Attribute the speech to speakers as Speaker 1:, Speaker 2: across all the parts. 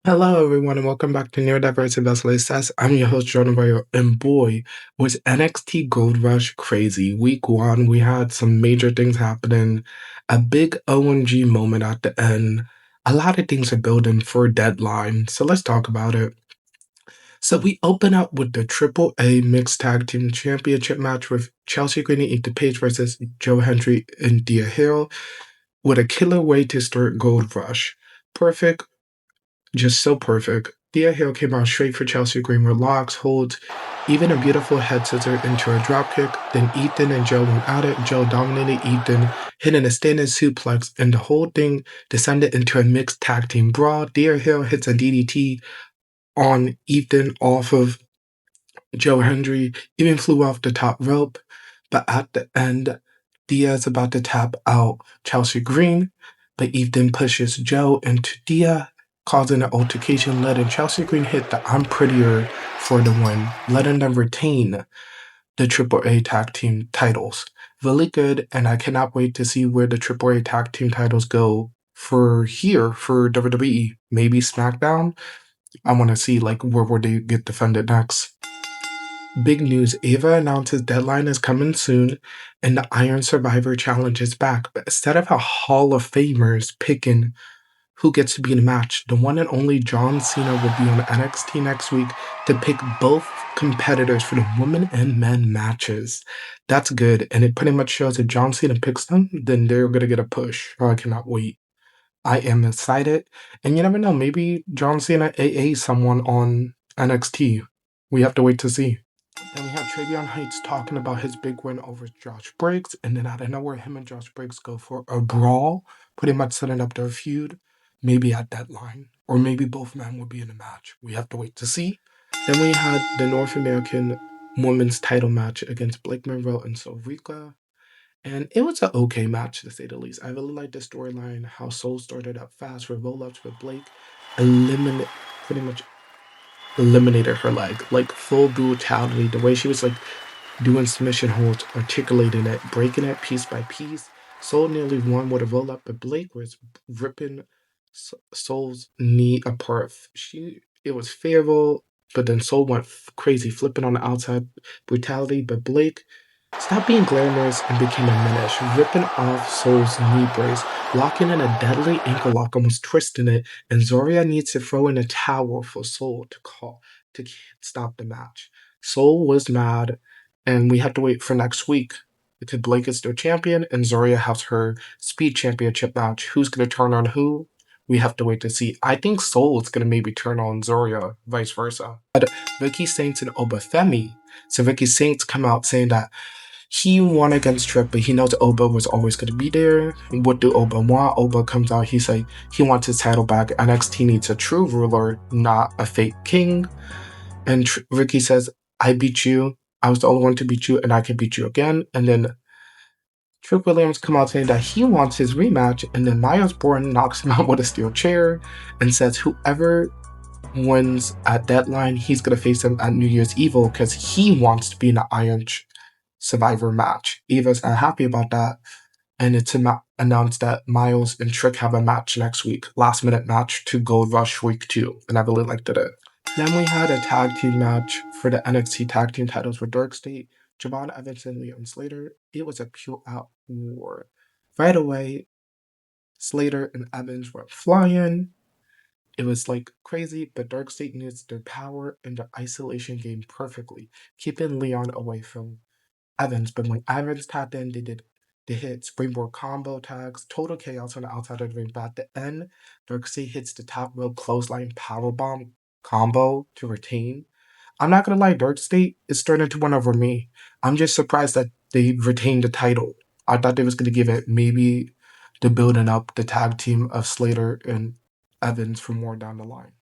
Speaker 1: Hello, everyone, and welcome back to Neurodiverse Investment. I'm your host, John Monroe, and boy, was NXT Gold Rush crazy. Week 1, we had some major things happening, a big OMG moment at the end. A lot of things are building for a deadline, so let's talk about it. So we open up with the Triple A Mixed Tag Team Championship match with Chelsea Green and Ethan Page versus Hendry and Thea with a killer way to start Gold Rush. Perfect, just so perfect. Thea came out straight for Chelsea Green with locks, holds, even a beautiful head scissor into a dropkick. Then Ethan and Joe went at it. Joe dominated Ethan, hitting a standing suplex, and the whole thing descended into a mixed tag team brawl. Thea hits a DDT on Ethan off of Hendry, even flew off the top rope. But at the end, Thea's about to tap out Chelsea Green, but Ethan pushes Joe into Thea, causing an altercation, letting Chelsea Green hit the I'm Prettier for the win, letting them retain the Triple A Tag Team titles. Really good, and I cannot wait to see where the Triple A Tag Team titles go for WWE. Maybe SmackDown. I want to see where would they get defended next. Big news, Ava announces deadline is coming soon and the Iron Survivor Challenge is back. But instead of a Hall of Famers picking who gets to be in the match, the one and only John Cena will be on NXT next week to pick both competitors for the women and men matches. That's good. And it pretty much shows if John Cena picks them, then they're going to get a push. Oh, I cannot wait. I am excited. And you never know, maybe John Cena AA someone on NXT. We have to wait to see. Then we have Travion Heights talking about his big win over Josh Briggs, and then out of nowhere, him and Josh Briggs go for a brawl, pretty much setting up their feud, maybe at deadline, or maybe both men will be in a match. We have to wait to see. Then we had the North American Women's title match against Blake Monroe and Ruca, and it was an okay match to say the least. I really liked the storyline, how Soul started up fast with roll-ups with Blake, pretty much eliminated her leg, like full brutality. The way she was doing submission holds, articulating it, breaking it piece by piece. Soul nearly won with a roll up, but Blake was ripping Soul's knee apart. It was favorable, but then Soul went crazy, flipping on the outside brutality. But Blake stopped being glamorous and became a menace, ripping off Soul's knee brace, locking in a deadly ankle lock, almost twisting it, and Zaria needs to throw in a towel for Soul to stop the match. Soul was mad, and we have to wait for next week because Blake is still champion and Zaria has her speed championship match. Who's gonna turn on who? We have to wait to see. I think Soul is gonna maybe turn on Zaria, vice versa. But Ricky Saints and Obafemi. So Ricky Saints come out saying that he won against Tripp, but he knows Oba was always going to be there. What do Oba want? Oba comes out, he's like, he wants his title back. NXT needs a true ruler, not a fake king. And Ricky says, I beat you. I was the only one to beat you, and I can beat you again. And then Tripp Williams come out saying that he wants his rematch, and then Miles Bourne knocks him out with a steel chair and says whoever wins at deadline, he's going to face him at New Year's Evil because he wants to be in the Iron Survivor match. Eva's not happy about that, and it's announced that Miles and Trick have a match next week, last minute match to Gold Rush Week 2, and I really liked it. Then we had a tag team match for the NXT Tag Team Titles with DarkState, Je'Von Evans and Leon Slater. It was a pure out war. Right away, Slater and Evans were flying. It was crazy, but DarkState used their power and their isolation game perfectly, keeping Leon away from Evans. But when Evans tapped in, they hit springboard combo tags, total chaos on the outside of the ring. But at the end, DarkState hits the top rope clothesline powerbomb combo to retain. I'm not gonna lie, DarkState is starting to win over me. I'm just surprised that they retained the title. I thought they was gonna give it maybe the building up the tag team of Slater and Evans for more down the line.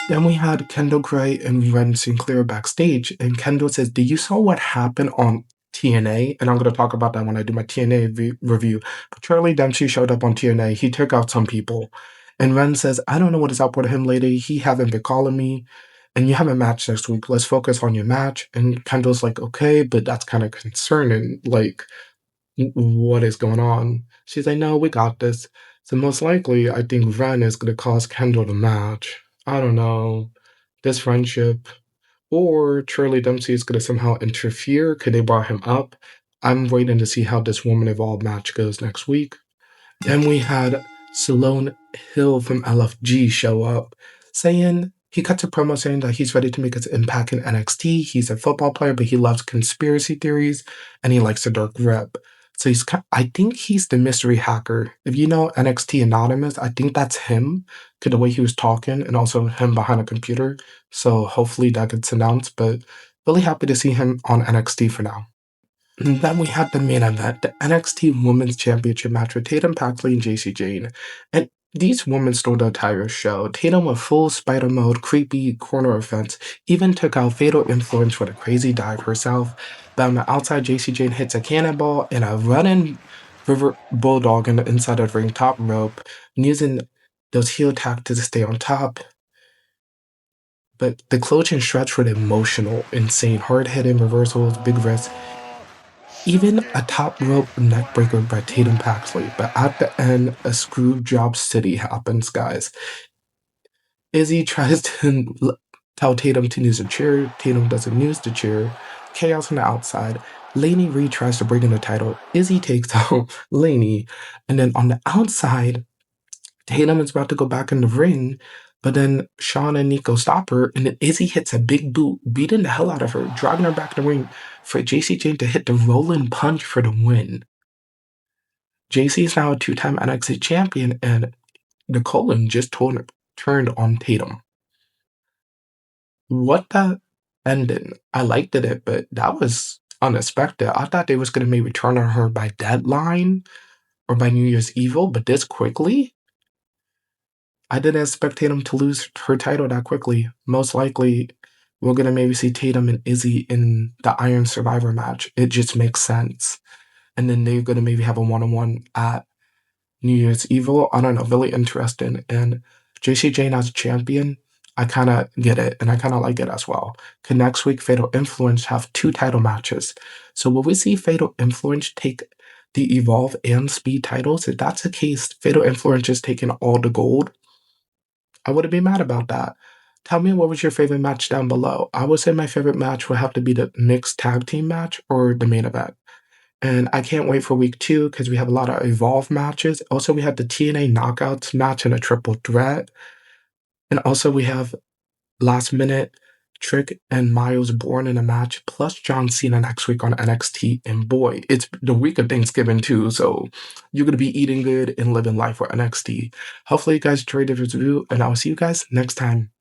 Speaker 1: Then we had Kendall Gray and Ren Sinclair backstage, and Kendall says, "Do you saw what happened on TNA?" And I'm going to talk about that when I do my TNA review. But Charlie Dempsey showed up on TNA. He took out some people. And Ren says, "I don't know what is up with him lately. He haven't been calling me. And you have a match next week. Let's focus on your match." And Kendall's like, "Okay, but that's kind of concerning. What is going on?" She's like, "No, we got this." So most likely, I think Ren is going to cause Kendall the match. I don't know, this friendship, or Shirley Dempsey is going to somehow interfere. Could they brought him up? I'm waiting to see how this Woman Evolved match goes next week. Then we had Salone Hill from LFG show up, saying he cuts a promo saying that he's ready to make his impact in NXT. He's a football player, but he loves conspiracy theories and he likes the dark web. So I think he's the mystery hacker. If you know NXT Anonymous, I think that's him, because the way he was talking and also him behind a computer. So hopefully that gets announced, but really happy to see him on NXT for now. And then we had the main event, the NXT Women's Championship match with Tatum Paxley and Jacy Jayne. And these women stole the entire show. Tatum with full spider mode, creepy corner offense, even took out Fatal Influence with a crazy dive herself. But on the outside, Jacy Jayne hits a cannonball and a running river bulldog in the inside of the ring top rope, using those heel tactics to stay on top. But the closing stretch were emotional, insane, hard-hitting reversals, big wrists, even a top rope neckbreaker by Tatum Paxley, but at the end, a screw job city happens, guys. Izzy tries to tell Tatum to use a chair. Tatum doesn't use the chair. Chaos on the outside. Laney Reed tries to bring in the title. Izzy takes out Laney. And then on the outside, Tatum is about to go back in the ring, but then Sean and Nico stop her, and then Izzy hits a big boot, beating the hell out of her, dragging her back in the ring for Jacy Jayne to hit the rolling punch for the win. Jacy is now a two-time NXT champion, and the Colon just turned on Tatum. What the ending? I liked it, but that was unexpected. I thought they was going to maybe turn on her by deadline or by New Year's Evil, but this quickly? I didn't expect Tatum to lose her title that quickly. Most likely, we're going to maybe see Tatum and Izzy in the Iron Survivor match. It just makes sense. And then they're going to maybe have a one-on-one at New Year's Evil. I don't know, really interesting. And Jacy Jayne as a champion, I kind of get it, and I kind of like it as well. Because next week, Fatal Influence have 2 title matches. So will we see Fatal Influence take the Evolve and Speed titles? If that's the case, Fatal Influence is taking all the gold. I wouldn't be mad about that. Tell me, what was your favorite match down below? I would say my favorite match would have to be the mixed tag team match or the main event. And I can't wait for week 2 because we have a lot of Evolve matches. Also, we have the TNA Knockouts match in a triple threat. And also, we have last minute Trick and Miles Born in a match, plus John Cena next week on NXT. And boy, it's the week of Thanksgiving too, so you're going to be eating good and living life for NXT. Hopefully, you guys enjoyed the review, and I'll see you guys next time.